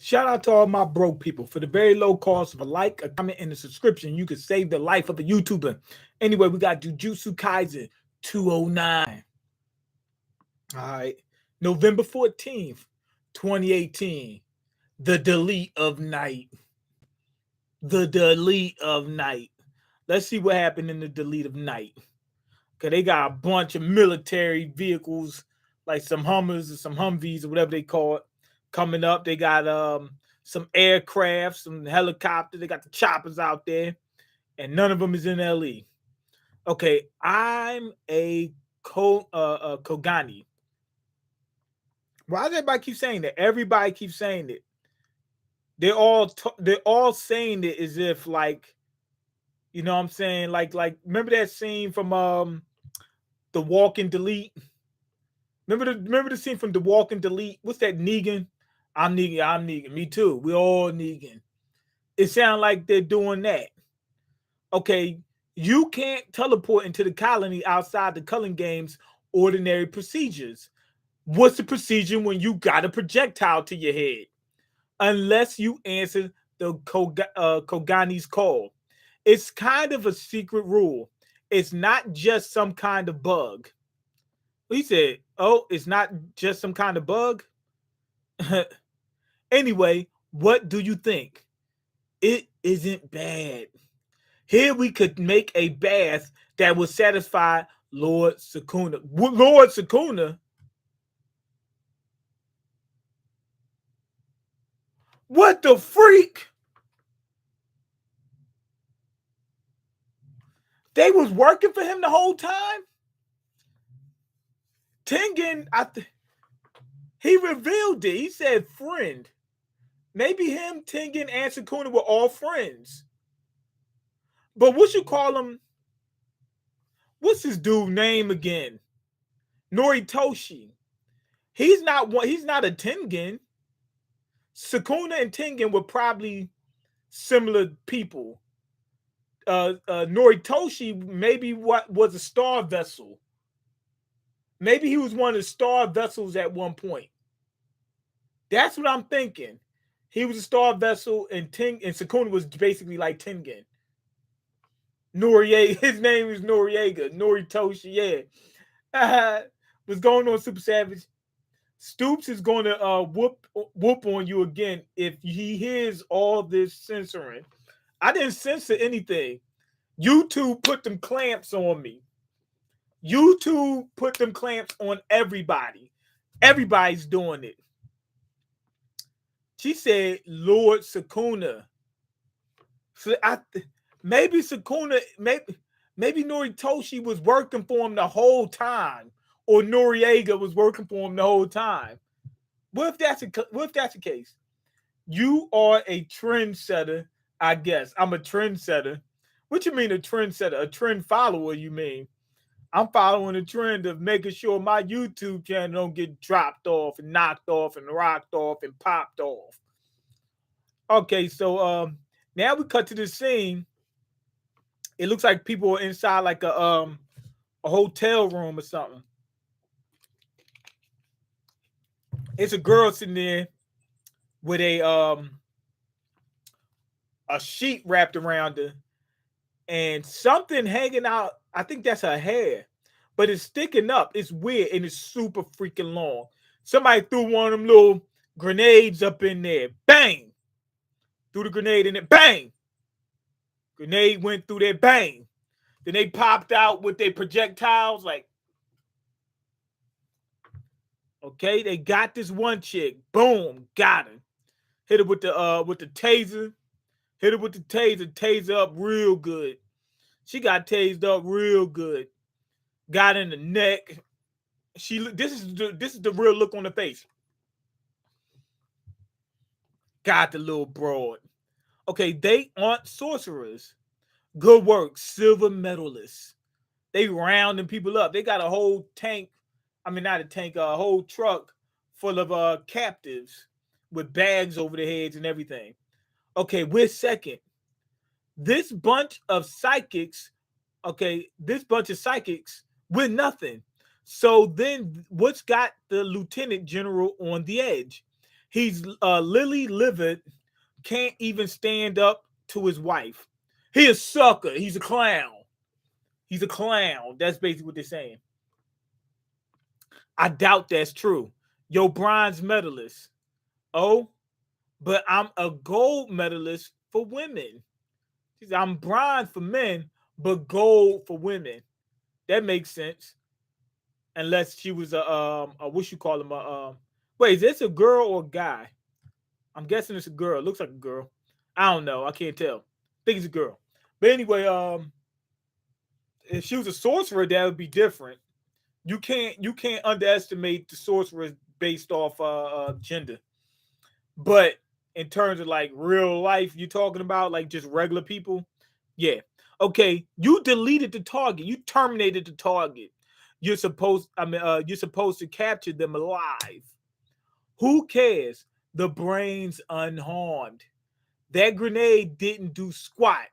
Shout out to all my broke people. For the very low cost of a like, a comment, and a subscription, you can save the life of a YouTuber. Anyway, we got Jujutsu Kaisen 209. All right. November 14th, 2018. The delete of night. The delete of night. Let's see what happened in the delete of night. Okay, they got a bunch of military vehicles, like some Hummers or some Humvees or whatever they call it, coming up. They got some aircraft, some helicopters. They got the choppers out there, and none of them is in LE. Okay, I'm a Kogani. Why does everybody keep saying that? Everybody keeps saying it. They're all saying it as if like, you know what I'm saying? Like remember that scene from The Walk and Delete? Remember the scene from The Walk and Delete? What's that, Negan? I'm Negan, I'm Negan. Me too. We all Negan. It sounds like they're doing that. Okay, you can't teleport into the colony outside the Cullen Games ordinary procedures. What's the procedure when you got a projectile to your head? Unless you answer the Kogani's call. It's kind of a secret rule. It's not just some kind of bug. He said, oh, it's not just some kind of bug? Anyway, what do you think? It isn't bad. Here we could make a bath that would satisfy Lord Sukuna. Lord Sukuna? What the freak? They was working for him the whole time? Tengen, he revealed it. He said friend. Maybe him, Tengen, and Sukuna were all friends. But what you call him? What's his dude name again? Noritoshi. He's not a Tengen. Sukuna and Tengen were probably similar people. Noritoshi maybe what was a star vessel. Maybe he was one of the star vessels at one point. That's what I'm thinking. He was a star vessel, and Sukuna was basically like Tengen. Noriega, his name is Noriega. Noritoshi, yeah. What's going on, Super Savage? Stoops is going to whoop on you again if he hears all this censoring. I didn't censor anything. YouTube put them clamps on me. YouTube put them clamps on everybody. Everybody's doing it. She said, Lord Sukuna. So maybe Sukuna, maybe Noritoshi was working for him the whole time, or Noriega was working for him the whole time. What if that's the case? You are a trendsetter, I guess. I'm a trendsetter. What you mean a trendsetter? A trend follower, you mean? I'm following the trend of making sure my YouTube channel don't get dropped off and knocked off and rocked off and popped off. Okay, so now we cut to the scene. It looks like people are inside like a hotel room or something. It's a girl sitting there with a sheet wrapped around her and something hanging out. I think that's her hair, but it's sticking up. It's weird and it's super freaking long. Somebody threw one of them little grenades up in there. Bang! Threw the grenade in it. Bang! Grenade went through there. Bang! Then they popped out with their projectiles. Like, okay, they got this one chick. Boom, got her. Hit her with the taser. Hit her with the taser. Taser up real good. She got tased up real good. Got in the neck. This is the real look on the face. Got the little broad. Okay, they aren't sorcerers. Good work, silver medalists. They rounding people up. They got a whole tank. I mean, not a tank, a whole truck full of captives with bags over their heads and everything. Okay, we're second. This bunch of psychics, we're nothing. So then what's got the lieutenant general on the edge? He's lily livid, can't even stand up to his wife. He a sucker. He's a clown. He's a clown. That's basically what they're saying. I doubt that's true. Yo, bronze medalist. Oh, but I'm a gold medalist for women. She said, I'm bronze for men, but gold for women. That makes sense. Unless she was a what you call him wait, is this a girl or a guy? I'm guessing it's a girl. It looks like a girl. I don't know. I can't tell. I think it's a girl. But anyway, if she was a sorcerer, that would be different. You can't underestimate the sorcerers based off gender. But in terms of like real life, you talking about like just regular people, yeah. Okay, you deleted the target. You terminated the target. You're supposed to capture them alive. Who cares? The brain's unharmed. That grenade didn't do squat,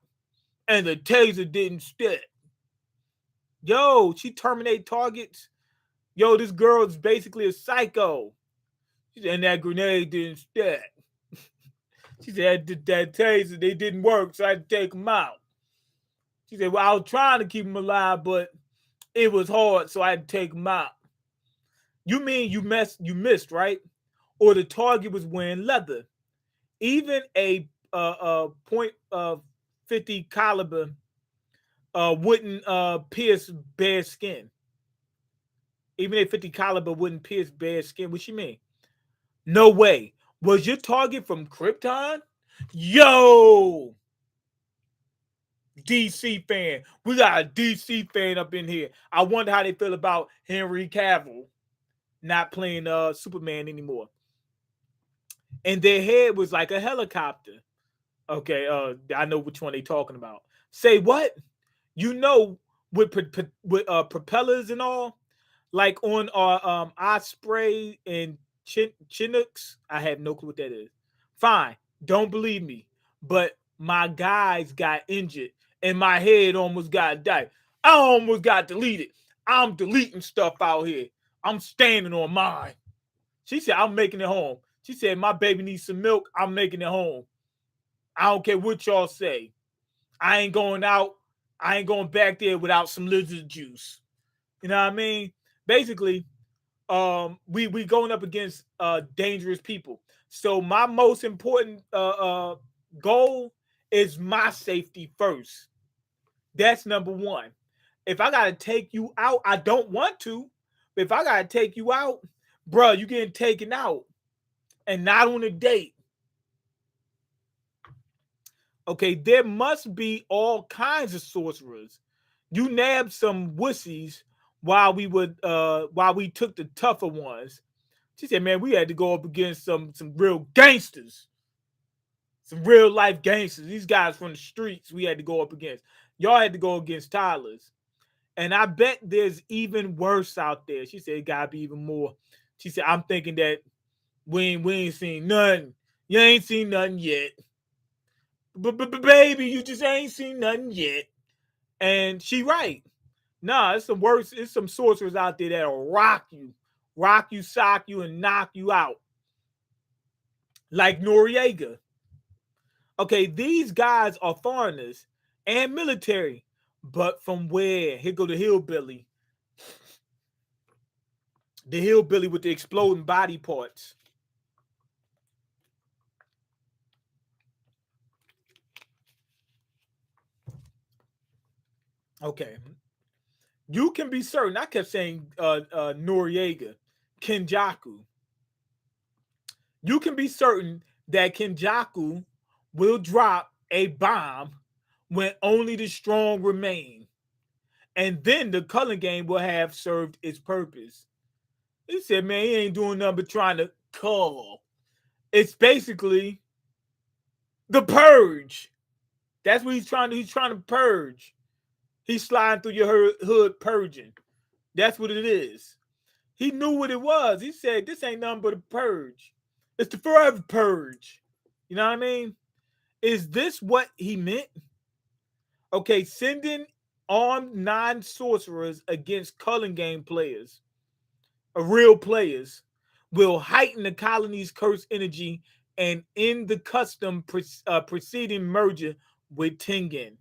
and the taser didn't stick. Yo, she terminate targets. Yo, this girl is basically a psycho. And that grenade didn't stick. She said that taser, they didn't work, so I had to take them out. She said, well, I was trying to keep them alive, but it was hard, so I had to take them out. You mean you missed, right? Or the target was wearing leather. Even a point 50 caliber wouldn't pierce bare skin. Even a 50 caliber wouldn't pierce bare skin. What you mean? No way. Was your target from Krypton? Yo, DC fan. We got a DC fan up in here. I wonder how they feel about Henry Cavill not playing Superman anymore. And their head was like a helicopter. Okay, I know which one they talking about. Say what? You know, with propellers and all, like on our Osprey and Chinooks. I have no clue what that is. Fine, don't believe me, but my guys got injured and my head almost got died. I almost got deleted. I'm deleting stuff out here. I'm standing on mine. She said, I'm making it home. She said, my baby needs some milk. I'm making it home. I don't care what y'all say. I ain't going out. I ain't going back there without some lizard juice. You know what I mean? Basically, we going up against dangerous people. So my most important goal is my safety first. That's number one. If I gotta take you out, I don't want to. But if I gotta take you out, bro, you getting taken out, and not on a date. Okay, there must be all kinds of sorcerers. You nabbed some wussies while we took the tougher ones. She said, man, we had to go up against some real gangsters. Some real life gangsters. These guys from the streets we had to go up against. Y'all had to go against Tyler's. And I bet there's even worse out there. She said it gotta be even more. She said, I'm thinking that we ain't seen nothing. You ain't seen nothing yet. But baby, you just ain't seen nothing yet. And she right. Nah, it's some worse. It's some sorcerers out there that'll rock you, sock you, and knock you out. Like Noriega. Okay, these guys are foreigners and military. But from where? Here go the hillbilly. The hillbilly with the exploding body parts. Okay. You can be certain. I kept saying Noriega, Kenjaku. You can be certain that Kenjaku will drop a bomb when only the strong remain. And then the Cullen game will have served its purpose. He said, man, he ain't doing nothing but trying to cull. It's basically the purge. That's what he's trying to do. He's trying to purge. He's sliding through your hood purging. That's what it is. He knew what it was. He said, this ain't nothing but a purge. It's the forever purge. You know what I mean? Is this what he meant? Okay, sending armed non-sorcerers against Cullen game players, real players, will heighten the colony's curse energy and end the preceding merger with Tengen.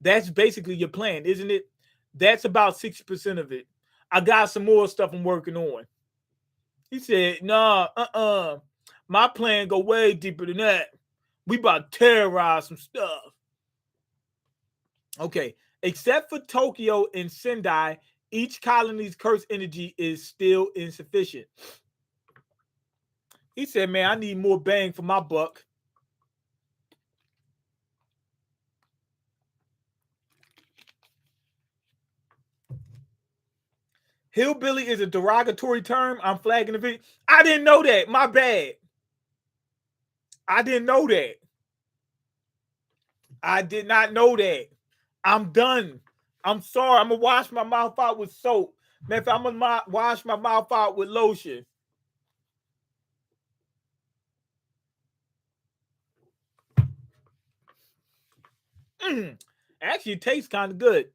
That's basically your plan, isn't it? That's about 60% of it. I got some more stuff I'm working on. He said, nah, my plan go way deeper than that. We about to terrorize some stuff. Okay, except for Tokyo and Sendai, each colony's curse energy is still insufficient. He said, man, I need more bang for my buck. Hillbilly is a derogatory term. I'm flagging the video. I didn't know that. My bad. I didn't know that. I did not know that. I'm done. I'm sorry. I'm going to wash my mouth out with soap. Man, I'm going to wash my mouth out with lotion. Actually, it tastes kind of good.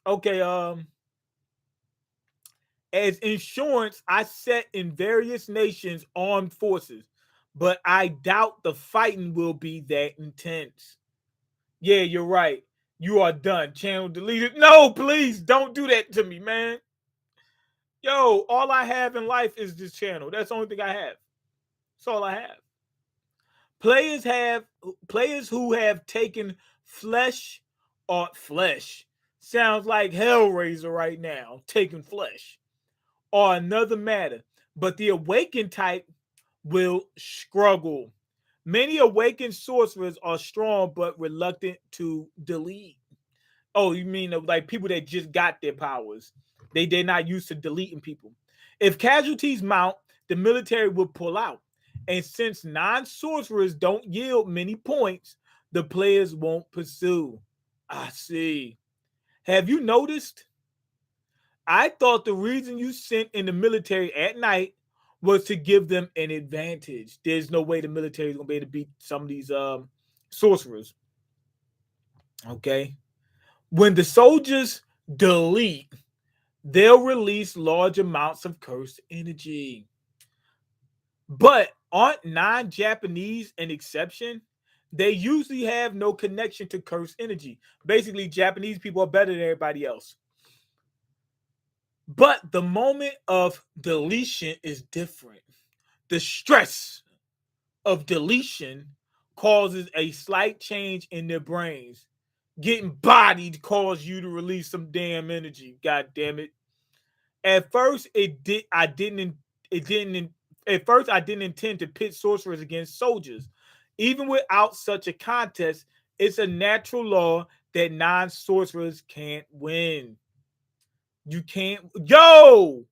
Okay, as insurance, I set in various nations armed forces, but I doubt the fighting will be that intense. Yeah, you're right. You are done. Channel deleted. No, please don't do that to me, man. Yo, all I have in life is this channel. That's the only thing I have. That's all I have. Players who have taken flesh or flesh. Sounds like Hellraiser right now, taking flesh. Or another matter. But the awakened type will struggle. Many awakened sorcerers are strong but reluctant to delete. Oh, you mean like people that just got their powers? They're not used to deleting people. If casualties mount, the military will pull out. And since non-sorcerers don't yield many points, the players won't pursue. I see. Have you noticed? I thought the reason you sent in the military at night was to give them an advantage. There's no way the military is gonna be able to beat some of these sorcerers. Okay. When the soldiers delete, they'll release large amounts of cursed energy. But aren't non-Japanese an exception? They usually have no connection to cursed energy. Basically, Japanese people are better than everybody else. But the moment of deletion is different. The stress of deletion causes a slight change in their brains. Getting bodied causes you to release some damn energy. God damn it. At first, I didn't intend to pit sorcerers against soldiers. Even without such a contest, it's a natural law that non-sorcerers can't win. You can't. Yo,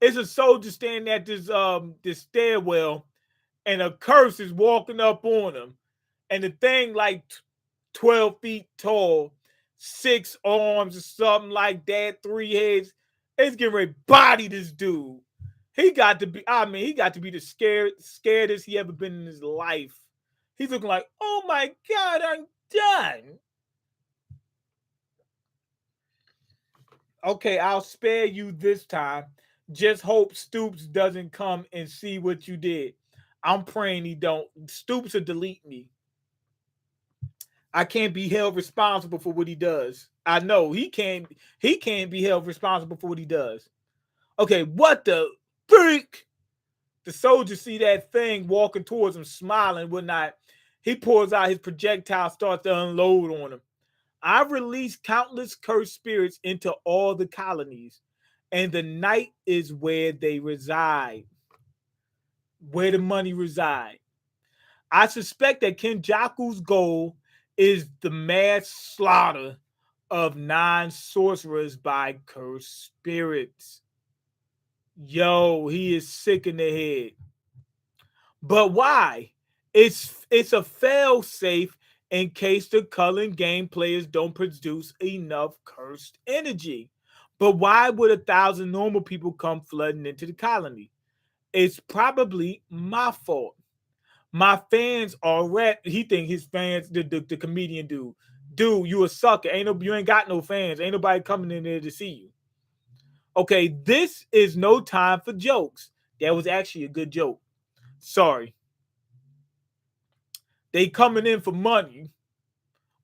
it's a soldier standing at this stairwell, and a curse is walking up on him, and the thing like 12 feet tall, 6 arms or something like that, 3 heads. It's getting ready to body this dude. He got to be. I mean, he got to be the scaredest he ever been in his life. He's looking like, oh my god, I'm done. Okay, I'll spare you this time. Just hope Stoops doesn't come and see what you did. I'm praying he don't. Stoops will delete me. I can't be held responsible for what he does. I know he can't. He can't be held responsible for what he does. Okay, what the freak? The soldier see that thing walking towards him, smiling, whatnot. He pulls out his projectile, starts to unload on him. I've released countless cursed spirits into all the colonies, and the night is where they reside, where the money reside. I suspect that Kenjaku's goal is the mass slaughter of non-sorcerers by cursed spirits. Yo, he is sick in the head. But why? It's a fail safe in case the Cullen game players don't produce enough cursed energy. But why would 1,000 normal people come flooding into the colony? It's probably my fault. My fans are rat. He think his fans, the comedian dude, you a sucker. You ain't got no fans. Ain't nobody coming in there to see you. Okay, this is no time for jokes. That was actually a good joke. Sorry. They coming in for money.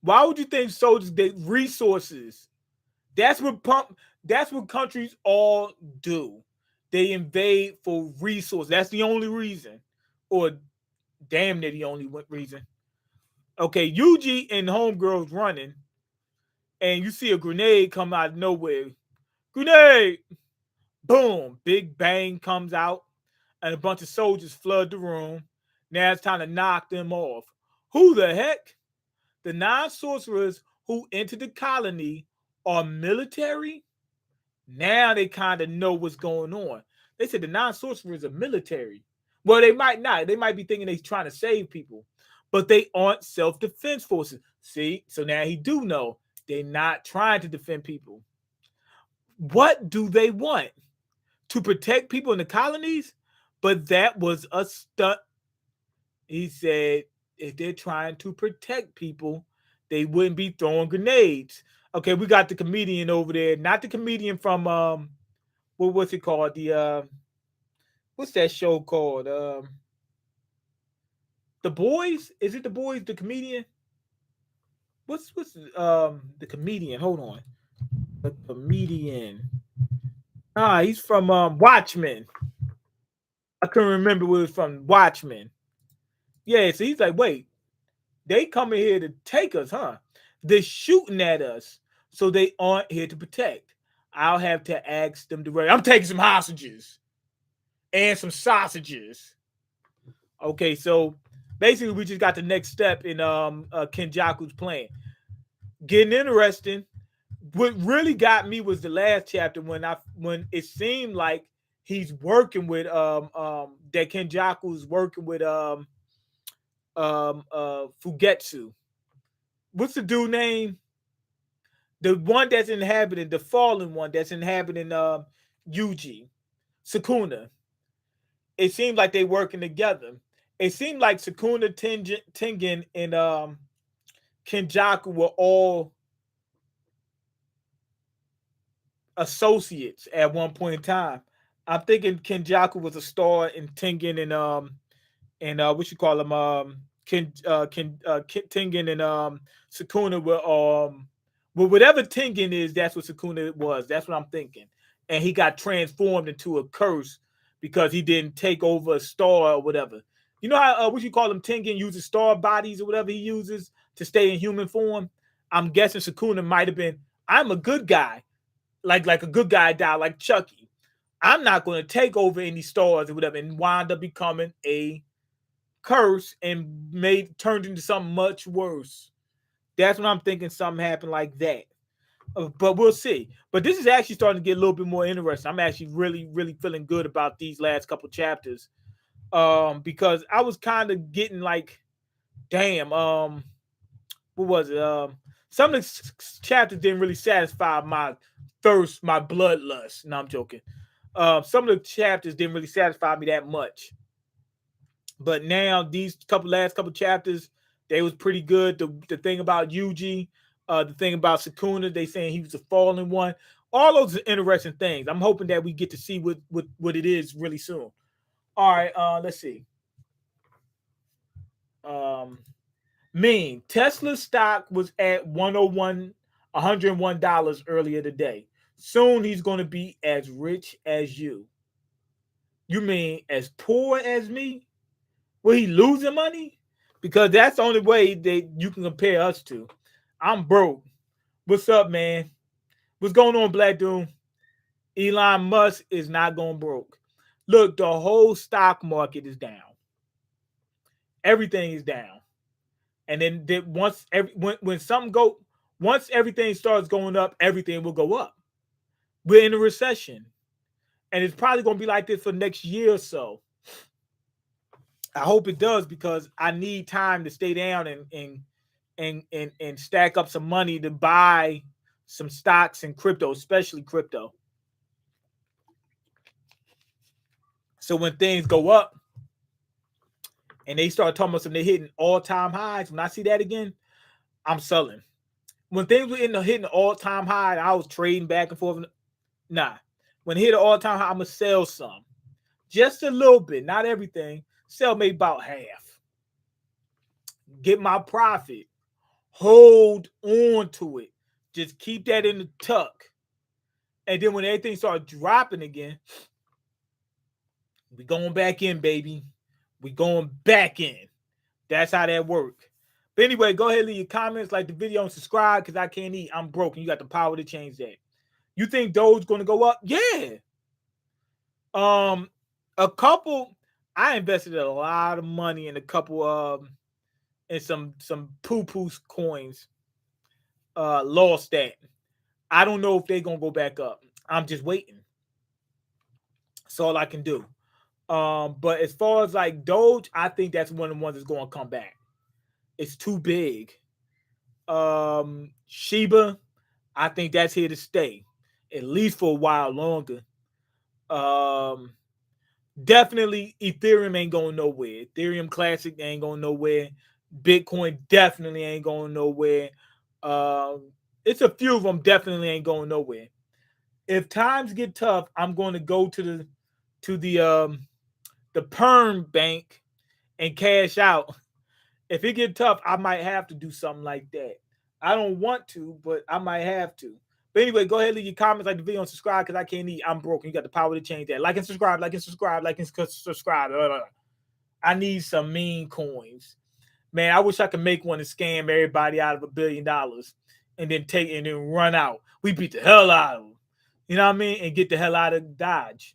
Why would you think soldiers get resources? That's what that's what countries all do. They invade for resources. That's the only reason. Or damn near the only reason. Okay, Yuji and homegirls running, and you see a grenade come out of nowhere. Grenade! Boom! Big bang comes out, and a bunch of soldiers flood the room. Now it's time to knock them off. Who the heck? The 9 sorcerers who entered the colony are military? Now they kind of know what's going on. They said the 9 sorcerers are military. Well, they might not. They might be thinking they're trying to save people, but they aren't self-defense forces. See, so now he do know they're not trying to defend people. What do they want? To protect people in the colonies? But that was a stunt. He said if they're trying to protect people, they wouldn't be throwing grenades. Okay, we got the comedian over there, not the comedian from what's it called? The what's that show called? The Boyz? Is it the Boyz? The comedian? What's the comedian? Hold on, the comedian. He's from Watchmen. I couldn't remember where it was from. Watchmen. Yeah, so he's like, wait, they coming here to take us, huh? They're shooting at us, so they aren't here to protect. I'll have to ask them to. I'm taking some hostages and some sausages. Okay, so basically, we just got the next step in Kenjaku's plan. Getting interesting. What really got me was the last chapter when it seemed like he's working with that Kenjaku's working with Fugetsu. What's the dude name? The one that's inhabiting, the fallen one that's inhabiting Yuji, Sukuna. It seemed like they working together. It seemed like Sukuna, Tengen, and Kenjaku were all associates at one point in time. I'm thinking Kenjaku was a star, and Tengen and what you call them Tengen and Sukuna were well, whatever Tengen is, that's what Sukuna was. That's what I'm thinking. And he got transformed into a curse because he didn't take over a star or whatever. You know how what you call them? Tengen uses star bodies or whatever he uses to stay in human form. I'm guessing Sukuna might have been. I'm a good guy, like a good guy died, like Chucky. I'm not going to take over any stars or whatever, and wind up becoming a curse and turned into something much worse. That's what I'm thinking. Something happened like that, but we'll see. But this is actually starting to get a little bit more interesting. I'm actually really feeling good about these last couple chapters, because I was kind of getting like, damn, what was it? Some of the chapters didn't really satisfy my thirst, my bloodlust. No, I'm joking. Some of the chapters didn't really satisfy me that much. But now these last couple chapters, they was pretty good. The thing about Yuji, the thing about Sukuna, they saying he was a fallen one. All those are interesting things. I'm hoping that we get to see what it is really soon. All right, let's see. Mean Tesla stock was at $101 earlier today. Soon he's going to be as rich as you. You mean as poor as me? Will he losing money? Because that's the only way that you can compare us to. I'm broke. What's up, man? What's going on, Black Doom? Elon Musk is not going broke. Look, the whole stock market is down. Everything is down. And then once everything starts going up, everything will go up. We're in a recession. And it's probably going to be like this for next year or so. I hope it does, because I need time to stay down and stack up some money to buy some stocks and crypto, especially crypto. So when things go up and they start talking about they're hitting all-time highs, when I see that again, I'm selling. When things were hitting all-time high, I was trading back and forth. Nah. When it hit an all-time high, I'm going to sell some. just a little bit, not everything. Sell maybe about half. Get my profit. Hold on to it. Just keep that in the tuck. And then when everything starts dropping again, we going back in, baby. We going back in. That's how that works. But anyway, go ahead and leave your comments, like the video, and subscribe because I can't eat. I'm broken. You got the power to change that. You think Doge's going to go up? Yeah. A couple. I invested a lot of money in a couple in some poo-poo coins. Lost that. I don't know if they're gonna go back up. I'm just waiting. That's all I can do. But as far as like Doge, I think that's one of the ones that's going to come back. It's too big. Shiba, I think that's here to stay, at least for a while longer. Definitely Ethereum ain't going nowhere. Ethereum Classic ain't going nowhere. Bitcoin definitely ain't going nowhere. It's a few of them definitely ain't going nowhere. If times get tough, I'm going to go to the perm bank and cash out. If it get tough, I might have to do something like that. I don't want to, but I might have to. But anyway, go ahead and leave your comments, like the video, and subscribe because I can't eat. I'm broken. You got the power to change that. Like and subscribe, like and subscribe, like and subscribe. I need some mean coins. Man, I wish I could make one and scam everybody out of $1 billion and then run out. We beat the hell out of them. You know what I mean? And get the hell out of Dodge.